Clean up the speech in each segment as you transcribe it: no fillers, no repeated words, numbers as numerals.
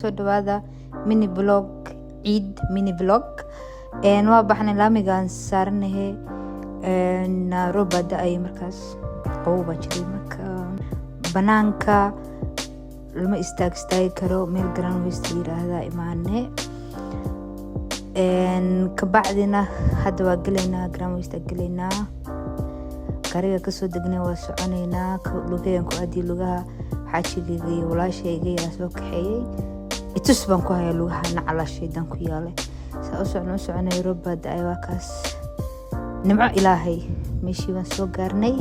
soo dhawaada mini vlog ciid mini vlog waa baxnay laamigaan saaranahay roob baa da-ay markaas qabow baa jiray marka banaanka lama istaagi karo meel garan weysta yiraahdaa imaane kabacdina hadda waa gelaynaa garan weysta gelaynaa gariga kasoo degnay waa soconaynaa lugayan ku aadii lugaha xaajigayga iyo walaashayga yaa soo kaxeeyey itus baan ku hayaa lugaha nacala shaydan ku yaalay saa u soconay roob baa da-ay waa kaas nimco ilaahay meeshii baan soo gaarnay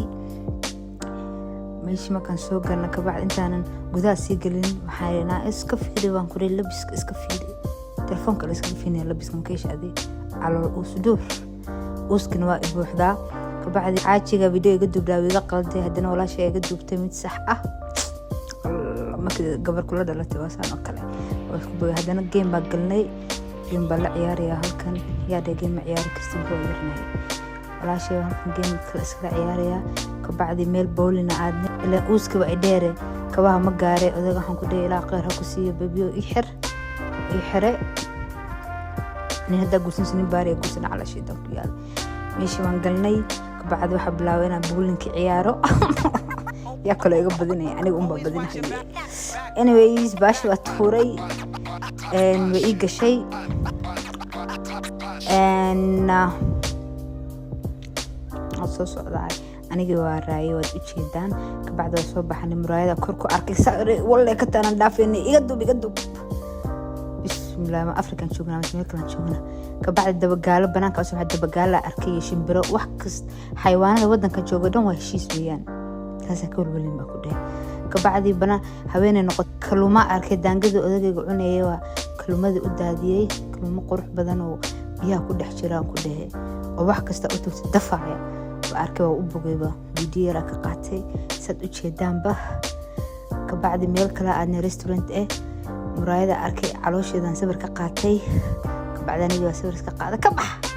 meeshii markaan soo gaarna kabacdi intaanan gudaha sii gelin waxaan idhinaa iska fiiri baan kuray labiska iska fiiri telefoonka la iska fiinaya labiska makeesha adii calool uus duur uuskana waa i buuxdaa kabacdi xaajiga video iga duubdaa iga qalday haddana walaasha iga duubtay mid sax ah markii gabar kula dhalatay waa saan oo kale haddana game baa galnay game baa la ciyaaraya halkan yaa dhee game ma ciyaari karsin boo yarnahay walaashay halkan game kala iskala ciyaaraya kabacdi meel bowlina aadnay ilaa uuska waa i dheere kabaha ma gaaray odaga waxaan ku dhahay ilaa qeyr ha ku siiyo babiyo i xire nin haddaa guursansanin baari ee guursan cala shaydan ku yaala meeshii waan galnay kabacdi waxaa bilaabay inaan bowlinka ciyaaro yaa kaloo iga badinaya aniga unbaa badinahay anyways baashi waa tuuray way ii gashay soo socdaay anigii waa raayay waad u jeedaan kabacdi waa soo baxanay muraayada kor ku arkay walle ka taanan dhaafeynay iga dub bismillah ma afrikan joognaa meel kalan joognaa kabacdi dabagaalo banaanka usoo dabagaalo arkay iyo shimbiro wax kasta xayawaanada wadanka jooga dhan waa heshiis weeyaan taas ka walwalin baa ku dhahay kabacdi banaan haweeney noqot kalluuma arkay daangada odagayga cunayay waa kalluumadii u daadiyay kalluumo qurux badan oo biyaha ku dhex jiraan ku dhahay oo wax kasta u tagtay dafacaya waa arkay waa u bogayba video yara ka qaatay sad u jeedaanba kabacdi meel kale aadna restaurant muraayada arkay caloosheedan sawir ka qaatay kabacdi anigii waa sawir ka qaada ka bax